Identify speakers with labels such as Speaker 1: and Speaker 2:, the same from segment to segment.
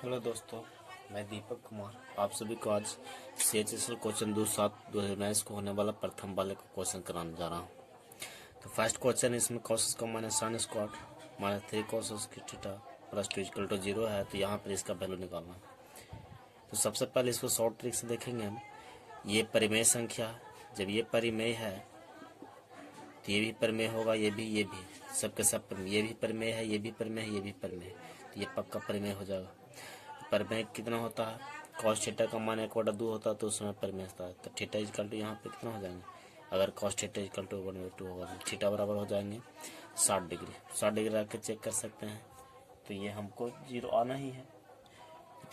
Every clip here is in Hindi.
Speaker 1: हेलो दोस्तों, मैं दीपक कुमार आप सभी को आज CHSL क्वेश्चन 2/7/2019 को होने वाला प्रथम वाले को क्वेश्चन कराने जा रहा हूँ। तो फर्स्ट क्वेश्चन इसमें cos का minus sine square minus 3 cos theta plus 2 equal to 0 है। तो यहाँ पर इसका वैल्यू निकालना है। तो सबसे पहले इसको शॉर्ट ट्रिक से देखेंगे हम। ये परिमेय संख्या है। जब ये परिमेय है तो ये भी परिमेय होगा, ये भी सबके सब परिमेय। ये भी परिमेय है, ये भी परिमेय है, ये भी परिमेय है। तो ये पक्का परिमेय हो जाएगा। परिमेय कितना होता है? cos थीटा का मान 1/2 होता है तो उस समय परिमेय होता है। तो थीटा इक्वल टू यहाँ पे कितना हो जाएंगे? अगर cos थीटा इक्वल टू 1/2 होगा तो थीटा बराबर हो जाएंगे 60 डिग्री। 60 डिग्री रख के चेक कर सकते हैं। तो ये हमको 0 आना ही है।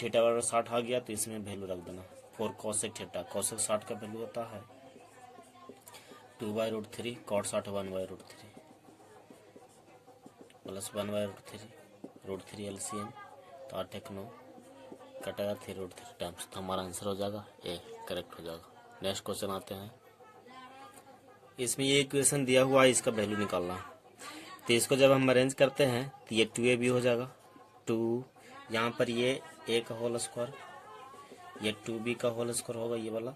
Speaker 1: थीटा बराबर 60 आ गया तो इसमें वैल्यू रख देना 4 cosec थीटा। cosec 60 का वैल्यू होता है 2/√3 cot 60 1/√3 प्लस 1/√3 √3 LCM तो 8 1 9 कटेगा 3√3 टाइम्स। तो हमारा आंसर हो जाएगा ए, करेक्ट हो जाएगा। नेक्स्ट क्वेश्चन आते हैं। इसमें ये इक्वेशन दिया हुआ है, इसका वैल्यू निकालना है। तो इसको जब हम अरेंज करते हैं तो ये 2ab हो जाएगा। 2 यहाँ पर ये a का होल स्क्वायर, ये 2b का होल स्क्वायर होगा ये वाला,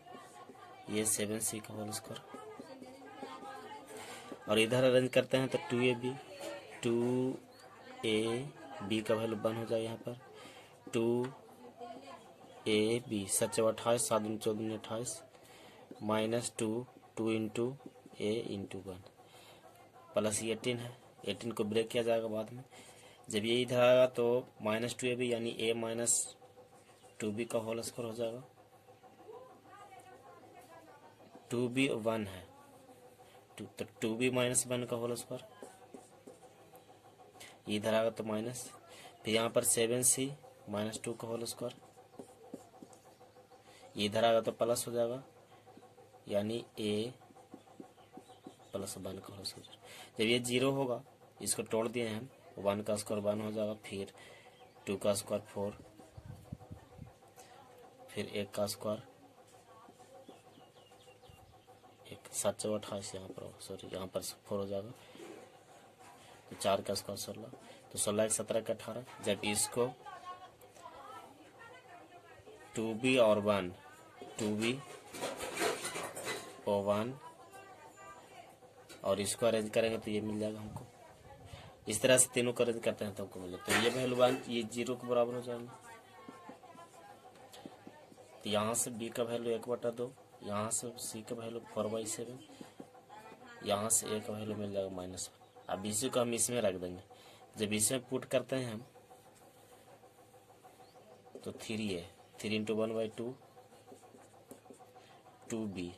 Speaker 1: ये 7c का होल स्क्वायर। और इधर अरेंज करते हैं तो 2ab 2ab का वैल्यू 1 हो जाएगा। यहाँ पर 2ab 7 28 7 14 28 minus 2 into a into 1 plus 18 है। 18 को ब्रेक किया जाएगा बाद में। जब ये इधर आएगा तो माइनस 2ab यानी a माइनस 2b का होल स्क्वायर हो जाएगा। 2b 1 है तो 2b माइनस 1 का होल स्क्वायर। इधर आएगा तो माइनस, फिर यहाँ पर 7c माइनस 2 का होल स्क्वायर। इधर आएगा तो प्लस हो जाएगा यानी a प्लस 1 का होल स्क्वायर। जब ये 0 होगा इसको तोड़ दिए हम, 1 का स्क्वायर 1 हो जाएगा, फिर 2 का स्क्वायर 4, फिर 1 का स्क्वायर 1 7 4 28 यहाँ पर सॉरी यहाँ पर 4 हो जाएगा। तो 4 का स्क्वायर 16, तो 16 1 17 का 18। जब इसको 2b और 1 2b और 1 और इसको अरेंज करेंगे तो ये मिल जाएगा हमको। इस तरह से तीनों को अरेंज करते हैं तो हमको मिले। तो ये वैल्यू 1 ये 0 के बराबर हो जाएंगे। तो यहाँ से b का वैल्यू 1/2, यहाँ से c का वैल्यू 4/7, यहाँ से a का वैल्यू मिल जाएगा -1। अब इसी को हम इसमें रख देंगे। जब इसमें पुट करते हैं हम तो 3 है, 3 इंटू 1/2 2b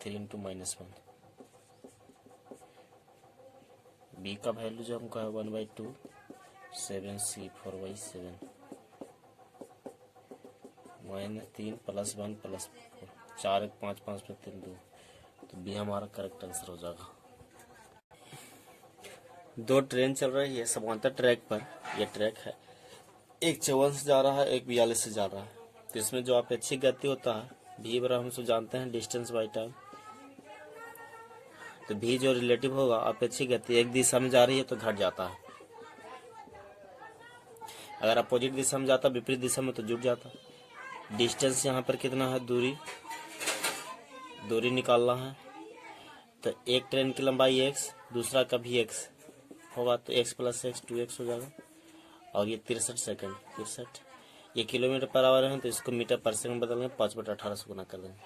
Speaker 1: 3 इंटू -1 b का वैल्यू जो हमको है 1/2 7c 4/7 -3 प्लस 1 प्लस 4 4 1 5 5 में 3 2। तो बी हमारा करेक्ट आंसर हो जाएगा। दो ट्रेन चल रही है समांतर ट्रैक पर। यह ट्रैक है, एक 54 से जा रहा है, एक 42 से जा रहा है। तो इसमें जो अपेक्षित गति होता है v बराबर हम सब जानते हैं डिस्टेंस बाई टाइम। तो v जो रिलेटिव होगा अपेक्षित गति एक दिशा में जा रही है तो घट जाता है, अगर अपोजिट दिशा में जाता विपरीत दिशा में तो जुड़ जाता। डिस्टेंस यहाँ पर कितना है, दूरी निकालना है। तो एक ट्रेन की लंबाई x, दूसरा का भी x होगा तो x प्लस x 2x हो जाएगा। और ये 63 सेकंड 63, ये किलोमीटर पर आवर है तो इसको मीटर पर सेकंड बदलेंगे, 5/18 से गुना कर देंगे।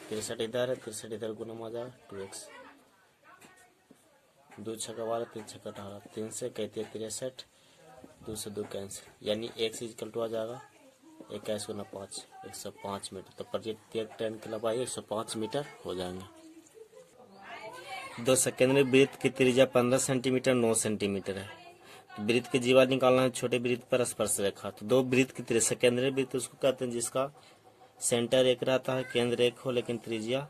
Speaker 1: 63 इधर है, 63 इधर गुना में आ जाएगा 2x। 2 6 12 3 6 18, 3 से कहती है 63, 2 से 2 कैंसिल यानी x इक्वल टू आ जाएगा 21 गुना 5 105 मीटर। तो प्रत्येक ट्रेन की लंबाई 105 मीटर हो जाएंगे। दो सेकेंडरी वृत्त की त्रिज्या 15 सेंटीमीटर 9 सेंटीमीटर है। तो वृत्त की जीवा निकालना है, छोटे वृत्त पर स्पर्श रेखा। तो दो वृत्त की त्रिज्या, सेकेंडरी वृत्त उसको कहते हैं जिसका सेंटर एक रहता है, केंद्र एक हो लेकिन त्रिज्या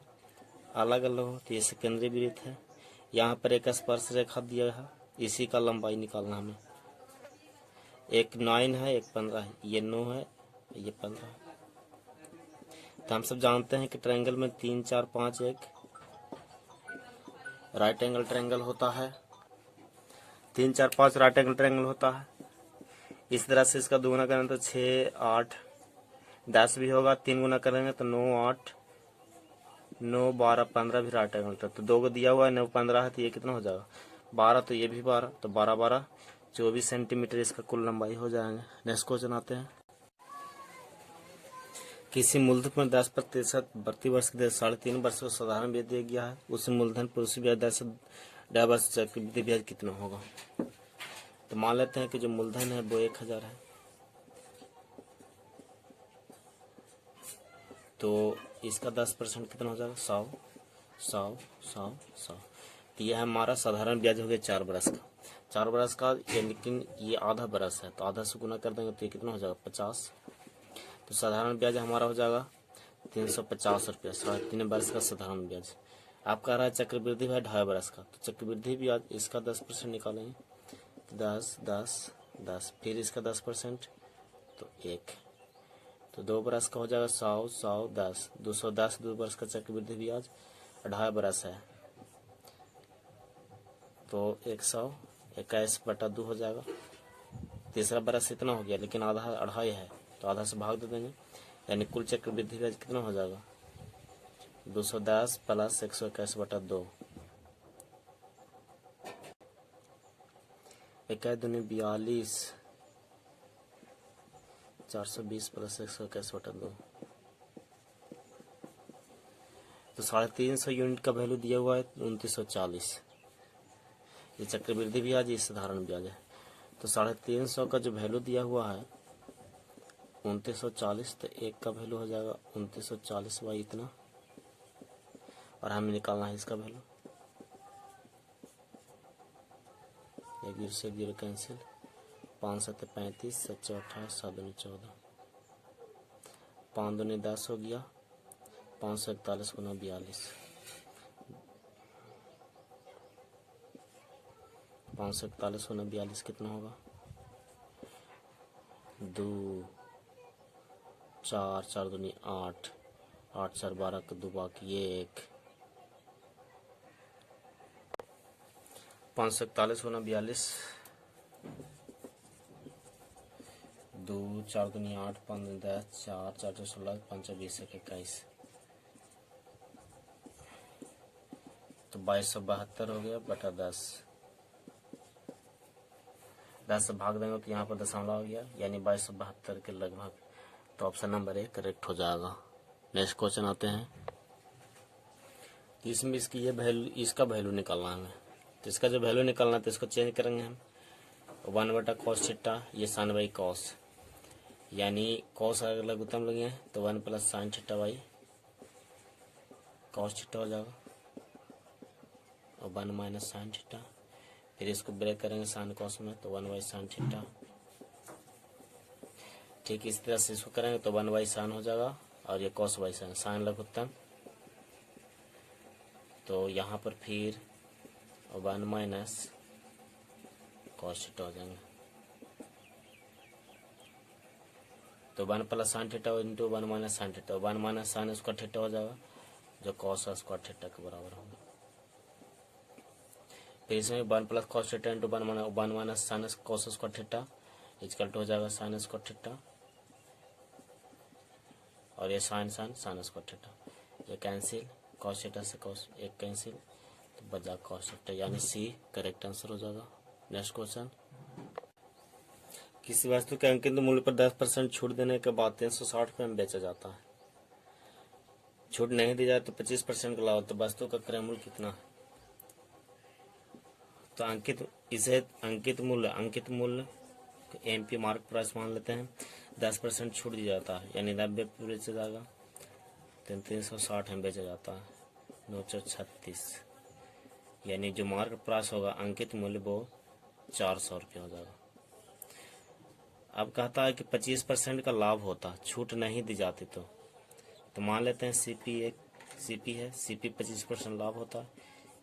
Speaker 1: अलग अलग हो, तो ये सेकेंडरी वृत्त है। यहाँ पर एक स्पर्श रेखा दिया है, इसी का लंबाई निकालना हमें। एक 9 है, एक 15 है, ये 9 है, ये 15 है। तो हम सब जानते हैं कि ट्रायंगल में 3 4 5 एक राइट एंगल ट्रायंगल होता है। 3 4 5 राइट एंगल ट्रायंगल होता है। इस तरह से इसका दुगुना करेंगे तो 6 8 10 भी होगा, 3 गुना करेंगे तो 9 8 9 12 15 भी राइट एंगल था। तो 2 को दिया हुआ है, 9 15 है, तो ये कितना हो जाएगा 12, तो ये भी 12, तो 12 12 24 सेंटीमीटर इसका कुल लंबाई हो जाएंगे। नेक्स्ट क्वेश्चन आते हैं। किसी मूलधन पर 10% प्रति वर्ष की दर 3.5 वर्ष का साधारण ब्याज दिया गया है, उसी मूलधन पर उसी ब्याज दर से 10 वर्ष चक्रवृद्धि ब्याज कितना होगा। तो मान लेते हैं कि जो मूलधन है वो 1000 है, तो इसका 10% कितना हो जाएगा 100 100 100 100। तो यह हमारा साधारण ब्याज हो गया 4 बरस का। 4 बरस का, लेकिन ये आधा बरस है, तो आधा से गुना कर देंगे तो ये कितना हो जाएगा 50। तो साधारण ब्याज हमारा हो जाएगा 350 रुपया, 3.5 वर्ष का साधारण ब्याज। आप कह रहा है चक्रवृद्धि है 2.5 बरस का, तो चक्रवृद्धि ब्याज इसका 10% निकालेंगे, 10 10 10, फिर इसका 10% तो 1, तो 2 बरस का हो जाएगा 100 100 10, 210 2 बरस का चक्रवृद्धि ब्याज 2.5 बरस है, तो 121/2 हो जाएगा। तीसरा बरस इतना हो गया, लेकिन आधा 2.5 है, तो आधा से भाग दे देंगे, यानी कुल चक्रवृद्धि ब्याज कितना हो जाएगा 210 प्लस 121/2, 1 दूनी 42, 420 प्लस 121/2, तो 350 यूनिट का वैल्यू दिया हुआ है 2940। ये चक्रवृद्धि ब्याज, ये साधारण ब्याज है। तो 350 का जो वैल्यू दिया हुआ है 2940, तो 1 का वैल्यू हो जाएगा 2940 बाई इतना, और हमें निकालना है इसका वैल्यू। 1 0 से 0 कैंसिल, 5 7 35, 7 18, 7 2 14, 5 2 10 हो गया, 541 गुना 42, 541 गुना 42 कितना होगा 2 4 4 दूनी 8, 8 4 12 का 2 बाकी 1, 541 गुना 42, 2 4 दूनी 8, 5 दूनी 10, 4 4 16, 5 20 21, तो 2272 हो गया बटा 10। 10 से भाग देंगे तो यहाँ पर दशमलव आ गया, यानी 2272 के लगभग। तो ऑप्शन नंबर 1 करेक्ट हो जाएगा। नेक्स्ट क्वेश्चन आते हैं। इसमें इसकी ये वैल्यू, इसका वैल्यू निकालना है हमें। तो इसका जो वैल्यू निकालना है तो इसको चेंज करेंगे हम, 1/cos थीटा, ये sin बाई कॉस, यानी कॉस अगर लघुत्तम लगे तो 1 + sin theta by cos theta हो जाएगा, और 1 - sin थीटा, फिर इसको ब्रेक करेंगे साइन कॉस में, तो 1/sin थीटा। ठीक इस तरह से इसको करेंगे तो 1/sin हो जाएगा, और ये cos/sin, साइन लघुत्तम, तो यहाँ पर फिर 1 - cos थीटा हो जाएंगे, तो 1 + sin theta into 1 - sin theta, 1 - sin square theta हो जाएगा, जो cos स्क्वायर थीटा के बराबर होगा। फिर इसमें 1 + cos theta into 1 - sin cos square theta equal to हो जाएगा sin स्क्वायर थीटा, और ये sin स्क्वायर थीटा, ये कैंसिल, cos थीटा से cos 1 कैंसिल, तो बचा cos थीटा, यानी सी करेक्ट आंसर हो जाएगा। Next question. किसी वस्तु के अंकित मूल्य पर 10% छूट देने के बाद 360 रुपये में बेचा जाता है, छूट नहीं दी जाए तो 25% का लाभ, तो वस्तु का क्रय मूल्य कितना है। तो अंकित मूल्य MP मार्क प्राइस मान लेते हैं, 10% छूट दिया जाता है, यानी 90 पे बेचा जाएगा, तो 360 में बेचा जाता है, 936, यानी जो मार्क प्राइस होगा अंकित मूल्य वो 400 रुपये हो जाएगा। अब कहता है कि 25% का लाभ होता, छूट नहीं दी जाती, तो मान लेते हैं CP है, CP 25% लाभ होता है,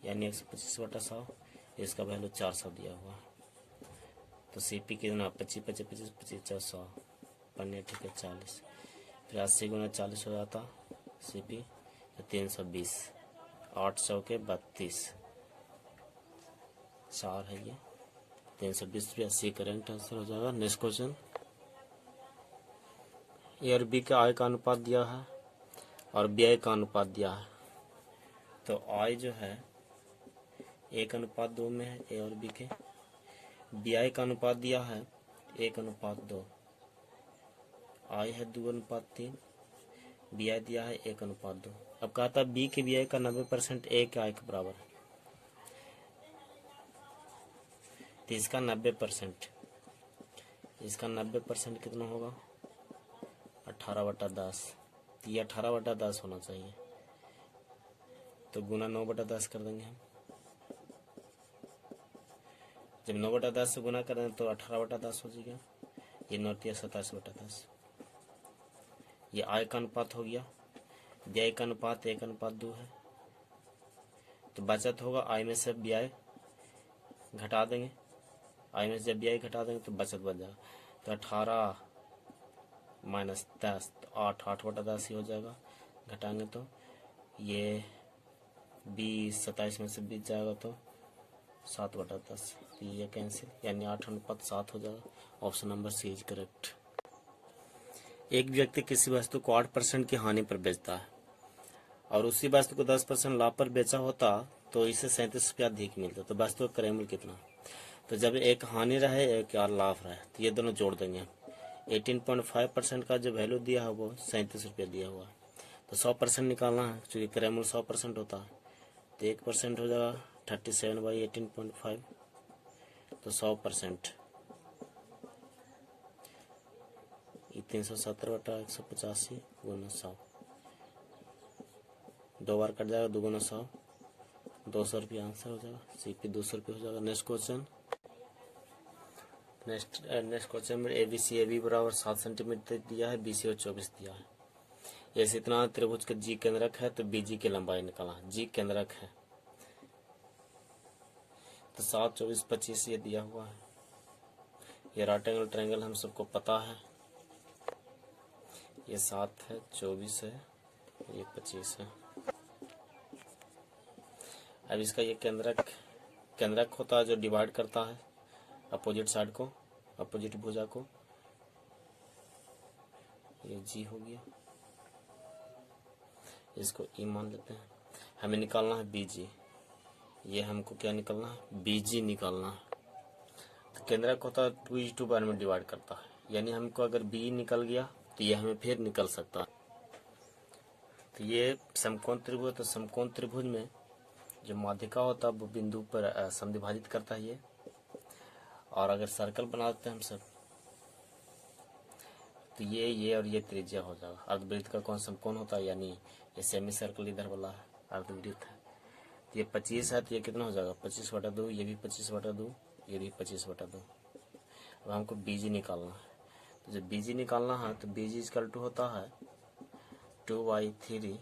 Speaker 1: यानी 125/100, इसका वैल्यू 400 दिया हुआ है, तो CP कितना 25 25 25 25 400 पन्ने, ठीक है 40, फिर 80 गुना 40 हो जाता CP, तो 320, 800 के 32, 4 है ये, 320 सी करेक्ट आंसर हो जाएगा। नेक्स्ट क्वेश्चन, ए और बी का आय का अनुपात दिया है और व्यय का अनुपात दिया है। तो आय जो है 1:2 में है ए और बी के, व्यय का अनुपात दिया है 1:2, आय है 2:3, व्यय दिया है 1:2। अब कहता बी के व्यय का 90% ए के आय के बराबर है, तो इसका 90%, इसका 90% कितना होगा 18/10। तो ये 18/10 होना चाहिए, तो गुना 9/10 कर देंगे हम। जब 9/10 से गुना करें तो 18/10 हो जाएगा, ये 9 × 27/10। ये आय का अनुपात हो गया, व्यय का अनुपात 1:2 है, तो बचत होगा आय में से व्यय घटा देंगे, आय में से जब व्यय घटा देंगे तो बचत बच जाएगा। तो 18 - 10 तो 8/10 ही हो जाएगा, घटाएंगे तो ये 20 27 में से 20 जाएगा तो 7/10, तो ये कैंसिल, यानी 8:7 हो जाएगा। Option number C is correct. एक व्यक्ति किसी वस्तु को 8% की हानि पर बेचता है और उसी वस्तु को 10% लाभ पर बेचा होता तो इसे 37 रुपया अधिक मिलता, तो वस्तु का क्रय मूल्य कितना। तो जब एक हानि रहे एक यार लाभ रहे तो ये दोनों जोड़ देंगे। 18.5% का जो वैल्यू दिया है वो 37 रुपया दिया हुआ है, तो 100% निकालना है, क्योंकि क्रय मूल्य 100% होता है, तो 1% हो जाएगा 37/18.5, तो 100%, ये 370/185 गुना 100, 2 बार कट जाएगा, 2 गुना 100, 200 रुपया आंसर हो जाएगा, CP 200 रुपये हो जाएगा। नेक्स्ट क्वेश्चन, नेक्स्ट क्वेश्चन में ABCAB बराबर 7 सेंटीमीटर दिया है, BC और 24 दिया है। ऐसे इतना त्रिभुज का G केंद्रक है तो BG की लंबाई निकाला, G केंद्रक है तो 7, 24, 25 ये दिया हुआ है। ये राइट एंगल ट्रायंगल हम सबको पता है, ये 7 है, 24 है, ये 25 है। अब इसका ये केंद्रक होता है जो डिवाइड करता है अपोजिट साइड को, अपोजिट भुजा को, ये G हो गया, इसको E मान लेते हैं। हमें निकालना है BG, ये हमको क्या निकालना है BG निकालना है। तो केंद्रक होता है 2:2 बार में डिवाइड करता है, यानी हमको अगर B निकल गया तो ये हमें फिर निकल सकता है। तो ये समकोण त्रिभुज, तो समकोण त्रिभुज में जो माध्यिका होता है वो बिंदु पर समद्विभाजित करता है ये, और अगर सर्कल बनाते हैं हम सब तो ये और ये त्रिज्या हो जाएगा। अर्धवृत्त का कौन समकोण होता है, यानी ये सेमी सर्कल इधर वाला है, अर्धवृत्त है। तो ये 25 है, तो ये कितना हो जाएगा 25/2, ये भी 25/2, ये भी 25/2। अब हमको BG निकालना है, तो जब BG निकालना है तो BG = होता है 2/3B।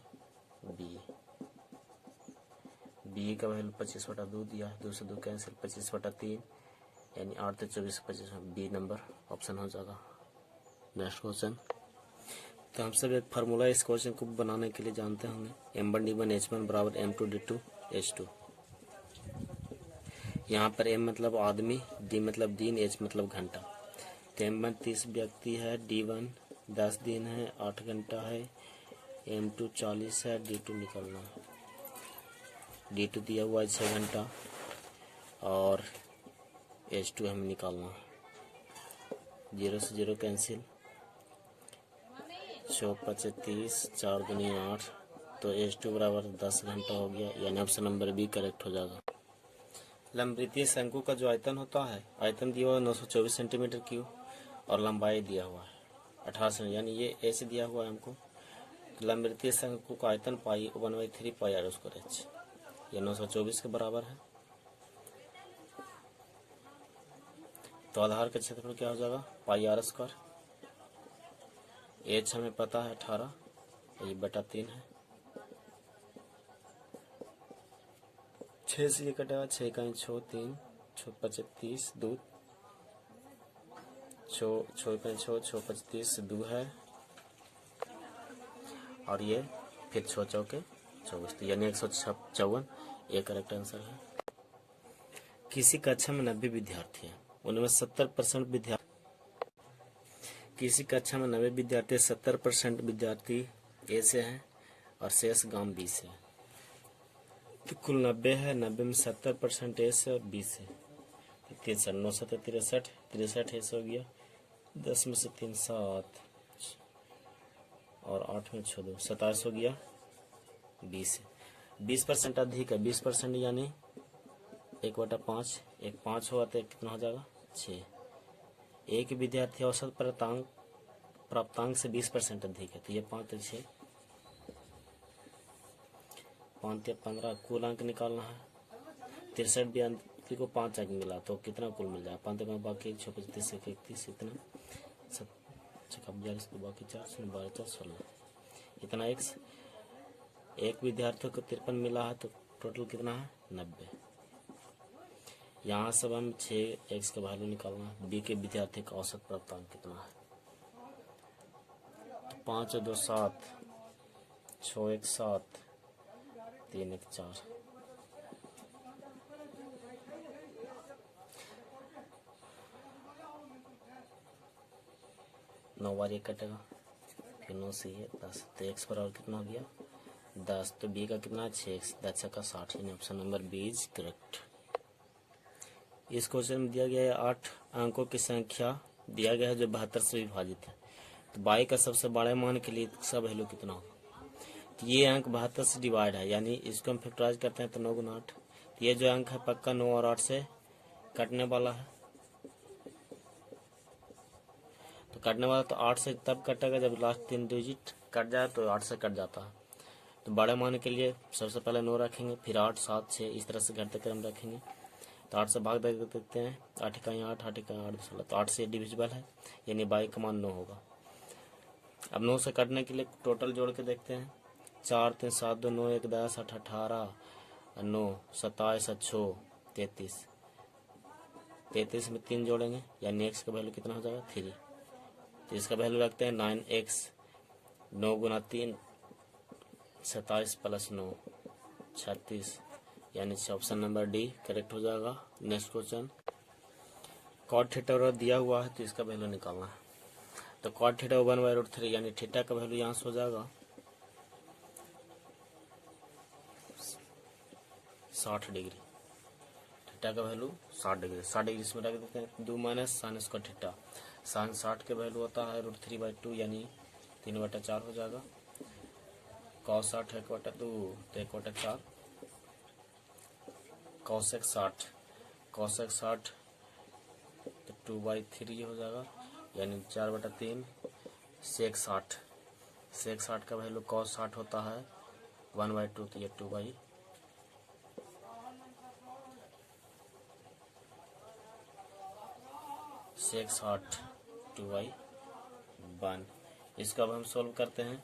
Speaker 1: B का वैल्यू 25/2 दिया है, 2 से 2 कैंसिल, 25/3 यानी 8 × 24 25, B नंबर ऑप्शन हो जाएगा। नेक्स्ट क्वेश्चन, तो हम सब एक फार्मूला इस क्वेश्चन को बनाने के लिए जानते होंगे, M1D1 H1 बराबर M2D2 H2। यहाँ पर M मतलब आदमी, D मतलब दिन, H मतलब घंटा। तो M1 30 व्यक्ति है, D1 10 दिन है, 8 घंटा है, M2 40 है, D2 निकालना है। D2 दिया हुआ है 6 घंटा और H2 हमें निकालना है। 0 से 0 कैंसिल, 6 × 5 = 30, 4 × 2 = 8, तो H2 बराबर 10 घंटा हो गया, यानी ऑप्शन नंबर B करेक्ट हो जाएगा। लंबवृत्तीय शंकु का जो आयतन होता है, आयतन दिया हुआ है 924 सेंटीमीटर क्यूब और लंबाई दिया हुआ है 18 सेंटीमीटर, यानी ये H दिया हुआ है हमको। तो लंबवृत्तीय शंकु का आयतन पाई 1/3 पाई r²h, ये 924 के बराबर है। तो आधार का क्षेत्रफल क्या हो जाएगा पाई r²। H हमें पता है 18, ये बटा 3 है, 6 से ये कटेगा, 6 का 6 3, 6 × 5 = 30, 2 6 का 6, 6 × 5 = 30 2 है, और ये फिर 6 × 4 = 24, तो यानी 154 ये करेक्ट आंसर है। किसी कक्षा में 90 विद्यार्थी हैं उनमें 70% विद्यार्थी, किसी कक्षा में 90 विद्यार्थी, 70% विद्यार्थी ए से हैं और शेष गांव बी से है। तो कुल 90 है, 90 में 70% ए से और बी से। 63, 9 7 63, 63 ए से हो गया, 10 में से 3 7 और 8 में 6 2 27 हो गया 20 है। 20% अधिक है, 20% यानी 1/5, एक 5 होगा तो कितना हो जाएगा 6। एक विद्यार्थी औसत प्राप्तांक से 20% अधिक है, तो ये 5 6 5 या 15 कुल अंक निकालना है। 63 विद्यार्थी को 5 अंक मिला तो कितना कुल मिल जाएगा, 5 में बाकी 6 35 31 इतना 42 बाकी 4 12 4 16 इतना एक्स। एक विद्यार्थी को 53 मिला है तो टोटल कितना है 90। यहाँ सब हम 6 एक्स का वैल्यू निकालना है। बी के विद्यार्थी का औसत प्राप्तांक कितना है, तो 5 2 7, 6 1 7, 3 1 4। नौ बार एक कटेगा, फिर 9 से ये 10, तो एक्स बराबर कितना हो गया 10। तो बी का कितना है 6x, 10 का 60, यानी option number B is correct. इस क्वेश्चन में दिया गया है 8 अंकों की संख्या दिया गया है जो 72 से विभाजित है। तो y का सबसे बड़े मान के लिए इसका वैल्यू कितना होगा, तो ये अंक 72 से डिवाइड है, यानी इसको हम फैक्टराइज करते हैं तो 9 गुना 8। तो ये जो अंक है पक्का 9 और 8 से कटने वाला है। तो कटने वाला तो 8 से तब कटेगा जब लास्ट 3 डिजिट कट जाए, तो 8 से कट जाता है। तो बड़े मान के लिए सबसे पहले 9 रखेंगे, फिर 8 7 6 इस तरह से घटते क्रम रखेंगे। तो 8 से भाग दे देखते हैं, 8 इकाई 8, 8 इकाई 8 16, तो 8 से डिविजिबल है, यानी बाई का मान 9 होगा। अब 9 से कटने के लिए टोटल जोड़ के देखते हैं, 4 3 7 2 9 1 10 8 18 9 27 6 33, 33 में 3 जोड़ेंगे, यानी एक्स का वैल्यू कितना हो जाएगा 3। तो इसका वैल्यू रखते हैं 9x, 9 गुना 3 27 प्लस 9 36, यानी ऑप्शन नंबर डी करेक्ट हो जाएगा। नेक्स्ट क्वेश्चन, कॉट थीटा दिया हुआ है तो इसका वैल्यू निकालना है। तो कॉट थीटा 1/√3, यानी थीटा का वैल्यू यहाँ से हो जाएगा 60 डिग्री। थीटा का वैल्यू 60 डिग्री, 60 डिग्री इसमें रख देते हैं। 2 minus sine square theta, sine 60 के वैल्यू होता है √3/2, यानी 3/4 हो जाएगा। कॉस 60 है 1/2 तो 1/4, कॉसेक 60, कॉसेक 60 तो 2/3 हो जाएगा, यानी 4/3। सेक 60, सेक 60 का वैल्यू कॉस 60 होता है 1/2, तो ये 2/। सेक 60 2/1। इसका अब हम सोल्व करते हैं।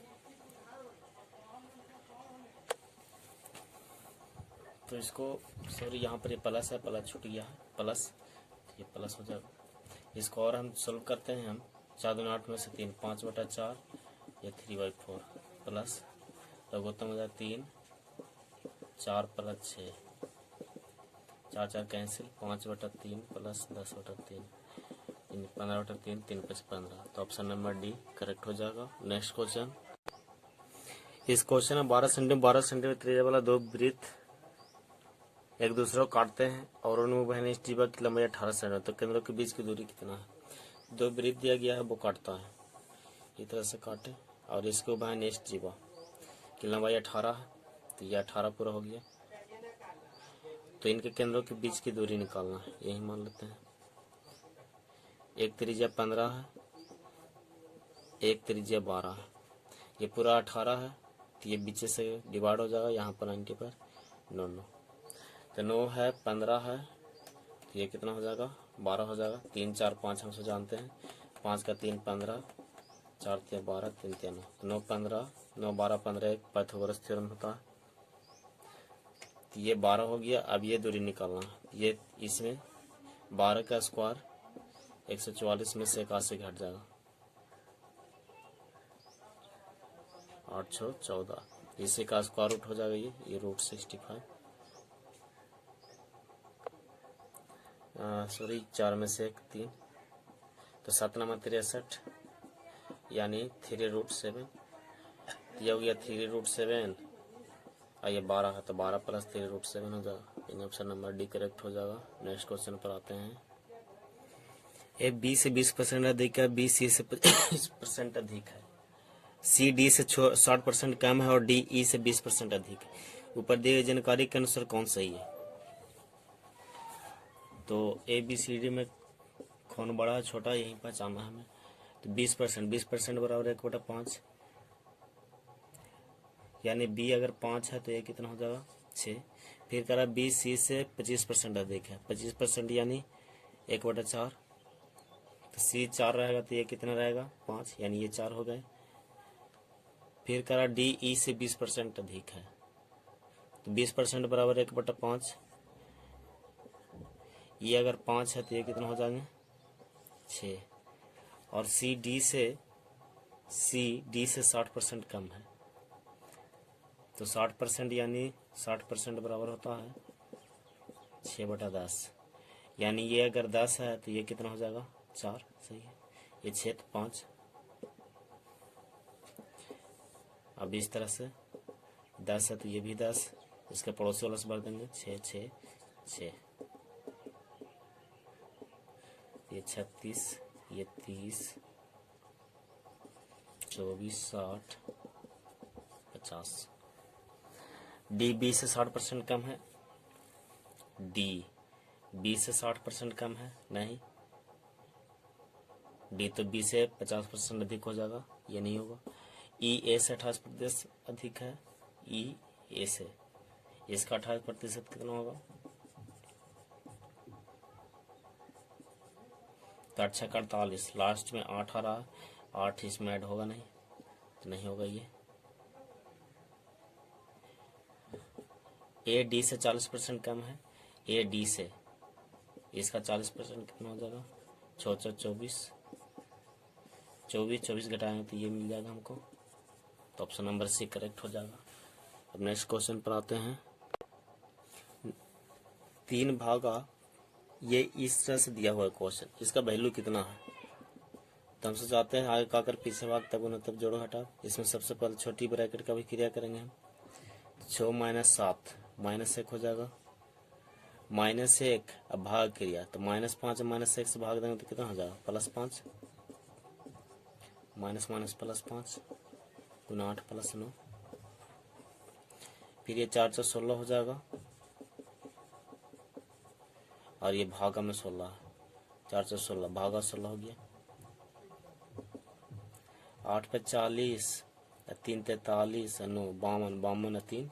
Speaker 1: तो इसको सॉरी यहाँ पर ये प्लस है, प्लस छूट गया है, प्लस ये प्लस हो जाएगा। इसको और हम सोल्व करते हैं। हम 4 दूनी 8 में से 3 5/4, ये 3/4 प्लस लघुत्तम हो जाए 3 4 प्लस 6 4 4 कैंसिल, 5/3 प्लस 10/3 15/3 3 5 15। तो ऑप्शन नंबर डी करेक्ट हो जाएगा। नेक्स्ट क्वेश्चन, इस क्वेश्चन में 12 सेंटीमीटर त्रिज्या वाला दो वृत्त एक दूसरे को काटते हैं और उनमें बहने इस जीवा की लंबाई 18 सेंटीमीटर, तो केंद्रों के बीच की दूरी कितना है। दो वृत्त दिया गया है, वो काटता है इस तरह से काटे, और इसको बहने इस जीवा की लंबाई 18 है, तो यह 18 पूरा हो गया। तो इनके केंद्रों के बीच की दूरी निकालना है, यही मान लेते हैं। एक त्रिज्या 15 है, एक त्रिज्या 12 है, ये पूरा 18 है, तो ये बीच से डिवाइड हो जाएगा, यहाँ पर 90 पर 9 9, तो 9 है 15 है, तो ये कितना हो जाएगा 12 हो जाएगा। 3 4 5 हम से जानते हैं, 5 का 3 15, 4 3 12, 3 3 9, तो 9 15 9 12 15 एक पाइथागोरस थ्योरम होता है, तो ये 12 हो गया। अब ये दूरी निकालना है, ये इसमें 12 का स्क्वायर 144 में से 81 घट जाएगा, 8 6 14, इसी का स्क्वायर रूट हो जाएगा ये √65। सॉरी 4 में से 1 3, तो 7 नंबर 63 यानी 3√7, यह हो गया 3√7 और ये 12 है तो 12 प्लस 3√7 हो जाएगा, यानी ऑप्शन नंबर डी करेक्ट हो जाएगा। नेक्स्ट क्वेश्चन पर आते हैं। ए बी से 20% अधिक है, बी सी से 25% अधिक है, सी डी से 60% कम है और डी ई से 20% अधिक है। ऊपर दी गई जानकारी के अनुसार कौन सही है? तो ए बी सी डी में कौन बड़ा है छोटा यही पहचानना है हमें। तो 20% बराबर 1/5, यानी बी अगर 5 है तो ये कितना हो जाएगा 6। फिर कह रहा बी सी से 25% अधिक है, 25% यानी 1/4, तो सी 4 रहेगा तो ये कितना रहेगा 5, यानी ये 4 हो गए। फिर कह रहा डी ई से 20% अधिक है, तो 20% बराबर 1/5, ये अगर 5 है तो ये कितना हो जाएंगे 6। और सी डी से 60% कम है, तो 60% यानी 60% बराबर होता है 6/10, यानी ये अगर 10 है तो ये कितना हो जाएगा 4, सही है। ये 6 तो 5। अब इस तरह से 10 है तो ये भी 10, इसके पड़ोसी वाला से भर देंगे 6 6 6, ये 36, ये 30, 24 60 50। डी बी से 60% कम है, डी बी से 60% कम है नहीं, डी तो बी से 50% अधिक हो जाएगा, ये नहीं होगा। ई ए से 28% अधिक है, ई ए से, इसका 28% कितना होगा, तो 8 48, लास्ट में 8 आ रहा है, 8 इसमें ऐड होगा नहीं, तो नहीं होगा ये। ए डी से 40% कम है, ए डी से, इसका 40% कितना हो जाएगा 6 24, 24 घटाएंगे तो ये मिल जाएगा हमको, तो ऑप्शन नंबर सी करेक्ट हो जाएगा। अब नेक्स्ट क्वेश्चन पर आते हैं। 3 भागा, ये इस तरह से दिया हुआ है क्वेश्चन, इसका वैल्यू कितना है, तो हमसे चाहते हैं आगे का कर पीछे भाग तब उन्हें तब जोड़ो हटाओ। इसमें सबसे पहले छोटी ब्रैकेट का भी क्रिया करेंगे हम। 6 - 7 -1 हो जाएगा, -1 अब भाग क्रिया, तो -5 -1 से भाग देंगे तो कितना हो जाएगा +5, -+5 गुना 8 + 9, फिर ये 4 × 16 हो जाएगा, और ये भागा में 16 है, 4 × 16 भागा 16 हो गया। 8 पे 40, 3 43, 9 52, 52 3,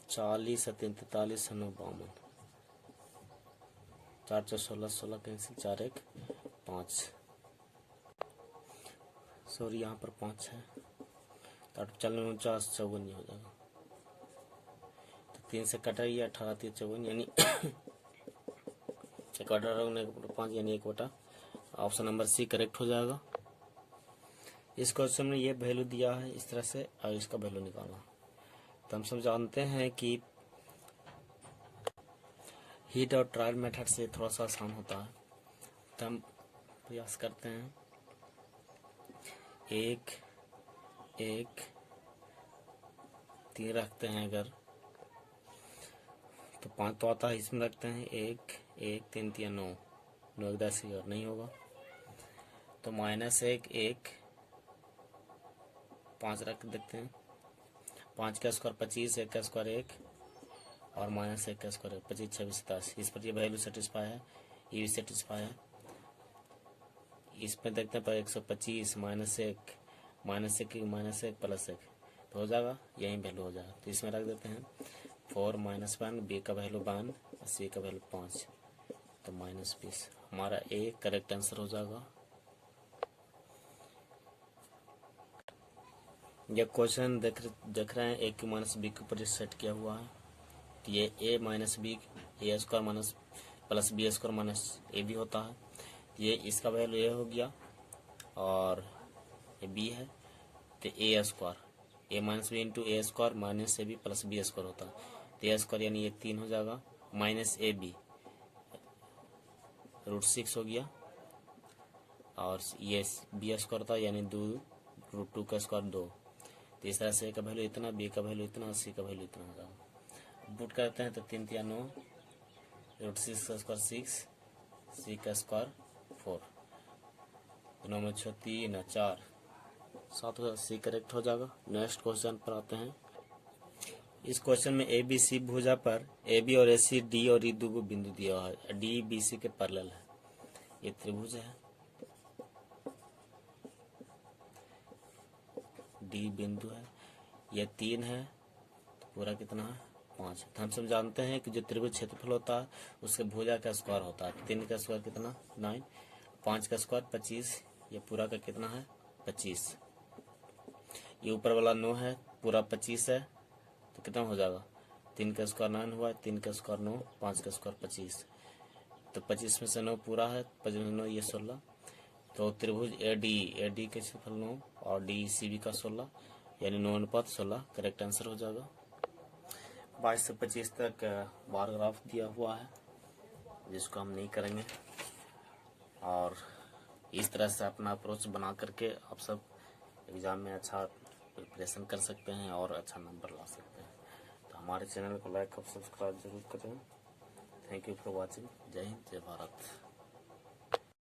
Speaker 1: 40 3 43, 9 52, 4 × 16 16 कैंसिल, 4 1 5, सॉरी यहाँ पर 5 है, तो 49 54 हो जाएगा, तो 3 से कटाइए 18 3 54, यानी 18 यानी 1/, ऑप्शन नंबर सी करेक्ट हो जाएगा। इस क्वेश्चन में ये वैल्यू दिया है इस तरह से, और इसका वैल्यू निकालना, तो हम सब जानते हैं कि हीट और ट्रायल मेथड से थोड़ा सा आसान होता है, तो हम प्रयास करते हैं। 1 1 3 रखते हैं अगर, तो 5 तो आता है, इसमें रखते हैं 1 1 3 3 9 9 1 10 और नहीं होगा, तो -1 1 5 रख देते हैं, 5 का स्क्वायर 25, 1 का स्क्वायर 1 और -1 का स्क्वायर 25 26 27, इस पर ये वैल्यू सेटिस्फाई है, ये भी सेटिस्फाई है। इसमें देखते हैं पर 125 -1 -1 +1 तो हो जाएगा, यही वैल्यू हो जाएगा, तो इसमें रख देते हैं 4 - 1, बी का वैल्यू 1 और सी का वैल्यू 5, तो -20, हमारा ए करेक्ट आंसर हो जाएगा। यह क्वेश्चन देख रहे हैं ए क्यू - बी के ऊपर सेट किया हुआ है, तो ये a - b a² + b² - a भी होता है, ये इसका वैल्यू a हो गया और ये b है, तो a² A minus B into A square minus A B plus B square होता है। तो ए स्क्वायर यानी ये 3 हो जाएगा, माइनस ए बी √6 हो गया, और ये बी स्क्वायर था यानी 2 √2 का स्क्वायर 2। तो इस तरह से ए का वैल्यू इतना, बी का वैल्यू इतना, सी का वैल्यू इतना हो जाएगा। पुट करते हैं तो 3 3 9, √6 का स्क्वायर 6, सी का स्क्वायर 4, 9 में 6 3 4 7 हो, सी करेक्ट हो जाएगा। नेक्स्ट क्वेश्चन पर आते हैं। इस क्वेश्चन में ए बी सी भुजा पर ए बी और ए सी डी और ई दो बिंदु दिया हुआ है। डी बी सी के पैरेलल है। ये त्रिभुज है, डी बिंदु है, ये 3 है, तो पूरा कितना है 5। तो हम सब जानते हैं कि जो त्रिभुज क्षेत्रफल होता है उसके भुजा का स्क्वायर होता है। 3 का स्क्वायर कितना 9, 5 का स्क्वायर 25, ये पूरा का कितना है 25। ये ऊपर वाला 9 है, पूरा 25 है, तो कितना हो जाएगा 3 का स्क्वायर 9 हुआ, 3 का स्क्वायर 9, 5 का स्क्वायर 25। तो 25 में से 9 पूरा है, 25 में 9 ये 16। तो त्रिभुज ए डी के क्षेत्रफल 9 और डी सी बी का 16, यानी 9:16 करेक्ट आंसर हो जाएगा। 22 से 25 तक बार ग्राफ दिया हुआ है, जिसको हम नहीं करेंगे। और इस तरह से अपना अप्रोच बना करके आप सब एग्ज़ाम में अच्छा प्रिपरेशन कर सकते हैं और अच्छा नंबर ला सकते हैं। तो हमारे चैनल को लाइक और सब्सक्राइब जरूर करें। Thank you for watching. जय हिंद, जय भारत।